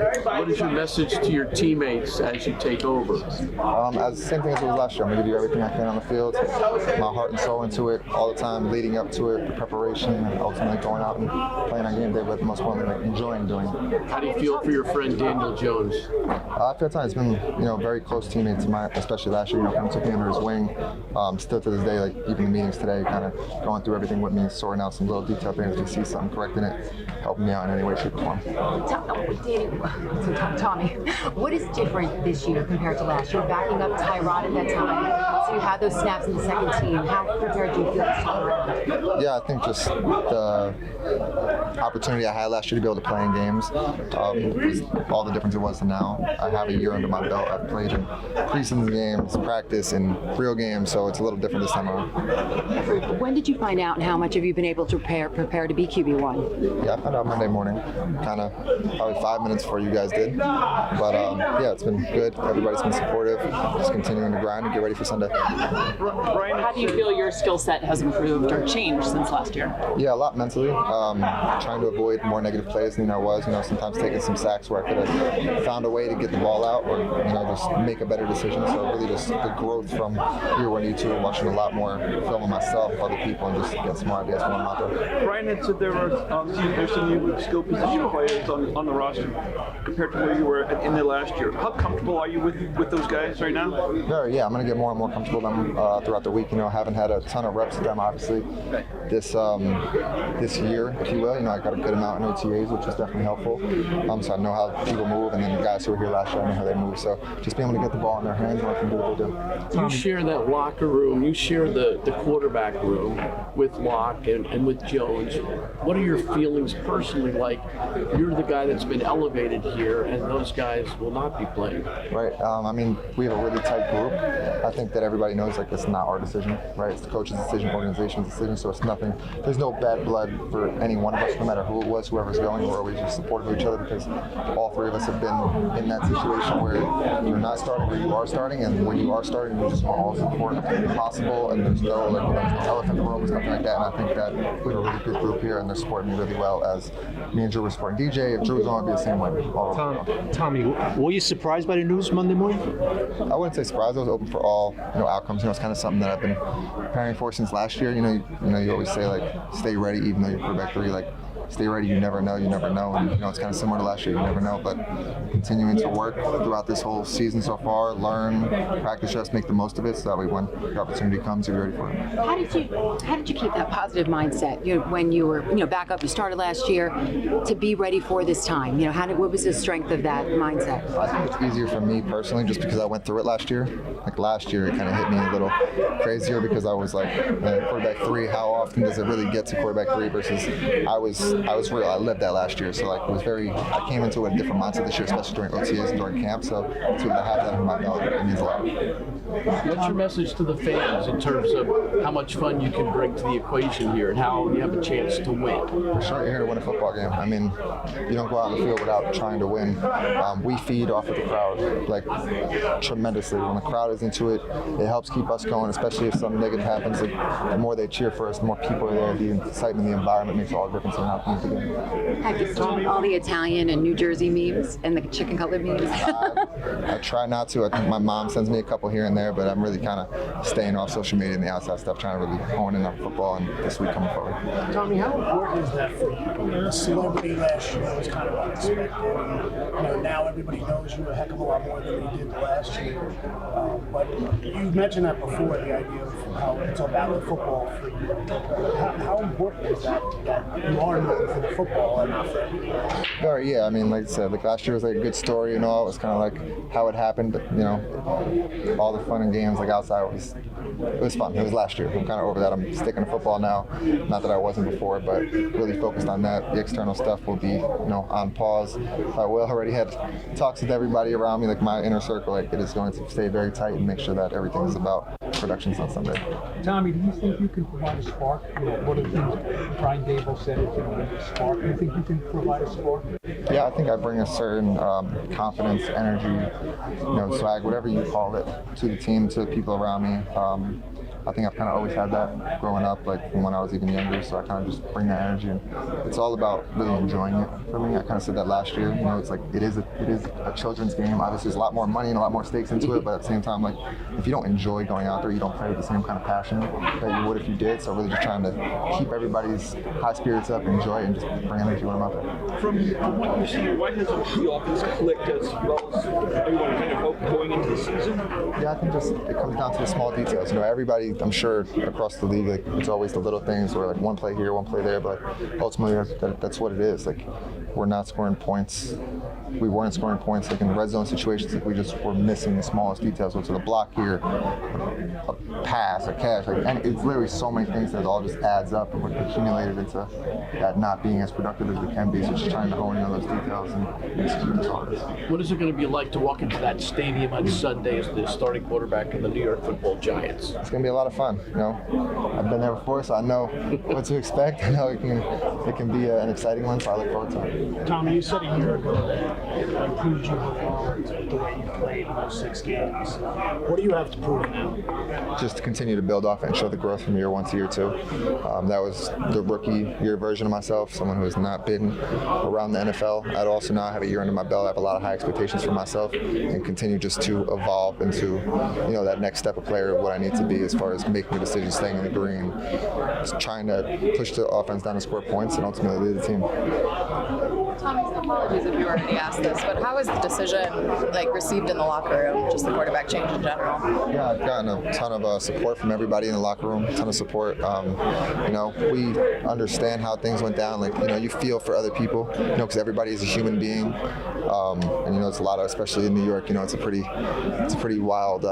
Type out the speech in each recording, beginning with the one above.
What is your message to your teammates as you take over? As same thing as it was last year. I'm going to give you everything I can on the field, my heart and soul into it all the time, leading up to it, the preparation, and ultimately going out and playing on game day, but most importantly, enjoying doing it. How do you feel for your friend Daniel Jones? I feel time. It's been, very close teammate to mine, especially last year. Kind of took me under his wing. Still to this day, like even the meetings today, kind of going through everything with me, sorting out some little detail things. If you see something, correcting it, helping me out in any way, shape, or form. Tommy, what is different this year compared to last year? Backing up TYRONE at that time, so you had those snaps in the second team. How prepared do you feel this time around? Yeah, I think just the opportunity I had last year to be able to play in games was all the difference it was to now. I have a year under my belt. I've played in preseason games, practice, and real games, so it's a little different this time around. When did you find out, and how much have you been able to prepare to be QB1? Yeah, I found out Monday morning, kind of probably 5 minutes before you guys did. But yeah, it's been good. Everybody's been supportive. Just continuing to grind and get ready for Sunday. Brian, how do you feel your skill set has improved or changed since last year? Yeah, a lot mentally. Trying to avoid more negative plays than I was. Sometimes taking some sacks where I could have found a way to get the ball out or just make a better decision. So really just the growth from year 1 to year 2, watching a lot more film of myself, other people, and just get some more ideas from them out there. Brian had said there's some new skill position players on the roster compared to where you were in the last year. How comfortable are you with those guys right now? Very, yeah. I'm going to get more and more comfortable with them throughout the week. I haven't had a ton of reps with them, obviously, this year, if you will. I got a good amount in OTAs, which was definitely helpful. So I know how people move, and then the guys who were here last year, I know how they move. So just being able to get the ball in their hands and let them do what they do. You share that locker room, you share the quarterback room with Locke and with Jones. What are your feelings personally like? You're the guy that's been elevated here, and those guys will not be playing. Right. We have a really tight group. I think that everybody knows it's not our decision, right? It's the coach's decision, organization's decision, so it's nothing. There's no bad blood for any one of us, no matter who it was, whoever's going. We're always just supportive of each other because all three of us have been in that situation where you're not starting where you are starting, and when you are starting, you just want all the support possible, and there's no elephant in the room or something like that. And I think that we have a really good group here, and they're supporting me really well. As me and Drew were supporting DJ, if Drew was on, it'd be the same way. Tommy, were you surprised by the news Monday morning? I wouldn't say surprised. I was open for all outcomes. It's kind of something that I've been preparing for since last year. You always say stay ready, even though you're quarterback 3. Stay ready. You never know. And it's kind of similar to last year. You never know. But continuing to work throughout this whole season so far, learn, practice, just make the most of it, so that way when the opportunity comes, you're ready for it. How did you keep that positive mindset? When you were back up, you started last year, to be ready for this time. What was the strength of that mindset? I think it's easier for me personally, just because I went through it last year. Last year, it kind of hit me a little crazier because I was quarterback 3. How often does it really get to quarterback 3 versus I was real. I lived that last year, so it was I came into a different mindset this year, especially during OTAs and during camp. So to have that in my belt, it means a lot. What's your message to the fans in terms of how much fun you can bring to the equation here and how you have a chance to win? For sure, you're here to win a football game. You don't go out on the field without trying to win. We feed off of the crowd tremendously. When the crowd is into it, it helps keep us going, especially if something negative happens. The more they cheer for us, the more people are there. The excitement, the environment makes all the difference in how things begin. Have you seen all the Italian and New Jersey memes and the chicken cutlet memes? I try not to. I think my mom sends me a couple here and there, but I'm really kind of staying off social media and the outside stuff, trying to really hone in on football and this week coming forward. Tommy, how important is that for you? The celebrity last year was kind of unexpected. Now everybody knows you a heck of a lot more than they did last year. But you mentioned that before, the idea of how it's about the football for you. How important is that you are known for the football and not for everything? Very, yeah. Like I said, last year was a good story and all. It was kind of how it happened. All the fun and games outside it was fun. It was last year. I'm kind of over that. I'm sticking to football now. Not that I wasn't before, but really focused on that. The external stuff will be, on pause. I will already had talks with everybody around me, my inner circle. It is going to stay very tight and make sure that everything is about productions on Sunday. Tommy, do you think you can provide a spark? One of the things Brian Dable said is, a spark. Do you think you can provide a spark? Yeah, I think I bring a certain confidence, energy, swag, whatever you call it, to the team, to the people around me. I think I've kind of always had that growing up, like from when I was even younger. So I kind of just bring that energy, and it's all about really enjoying it for me. I kind of said that last year. It's like it is a children's game. Obviously, there's a lot more money and a lot more stakes into it, but at the same time, like if you don't enjoy going out there, you don't play with the same kind of passion that you would if you did. So really, just trying to keep everybody's high spirits up, enjoy it, and just bring energy when I'm out there. From what you've seen, why hasn't the offense clicked as well as everyone kind of hoped going into the season? Yeah, I think just it comes down to the small details. Everybody, I'm sure across the league, like it's always the little things where like one play here, one play there, but ultimately that's what it is. Like we're not scoring points. We weren't scoring points like in red zone situations. Like we just were missing the smallest details. So to the block here, a pass, a catch, and it's literally so many things that it all just adds up and we're accumulated into that not being as productive as we can be. So just trying to hone in on those details and execute as hard. What is it going to be like to walk into that stadium on Sunday as the starting quarterback of the New York Football Giants? It's going to be a lot of fun. I've been there before, so I know what to expect. I know it can be an exciting one, so I look forward to it. Tommy, you said a year ago that it improved you the way you played in those 6 games. What do you have to prove now? Just to continue to build off and show the growth from year 1 to year 2. That was the rookie year version of myself, someone who has not been around the NFL. I'd also now have a year under my belt. I have a lot of high expectations for myself and continue just to evolve into that next step of player of what I need to be as far as making a decision, staying in the green, just trying to push the offense down to score points and ultimately lead the team. Tommy, apologies if you already asked this, but how was the decision received in the locker room, just the quarterback change in general? Yeah, I've gotten a ton of support from everybody in the locker room, a ton of support. We understand how things went down. You feel for other people, because everybody is a human being. And it's a lot of, especially in New York, it's a pretty wild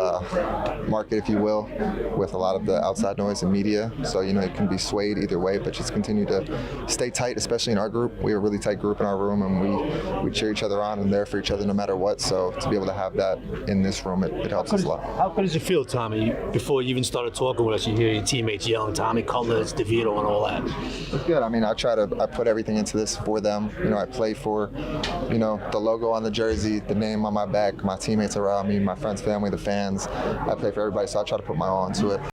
market, if you will, with a lot of the outside noise and media. So, it can be swayed either way, but just continue to stay tight, especially in our group. We're a really tight group in our room, and we cheer each other on and there for each other no matter what. So to be able to have that in this room, it helps us a lot. How good does it feel, Tommy, before you even started talking with us, you hear your teammates yelling, Tommy, Cutlets, DeVito, and all that? It's good. I put everything into this for them. I play for, the logo on the jersey, the name on my back, my teammates around me, my friends, family, the fans. I play for everybody, so I try to put my all into it.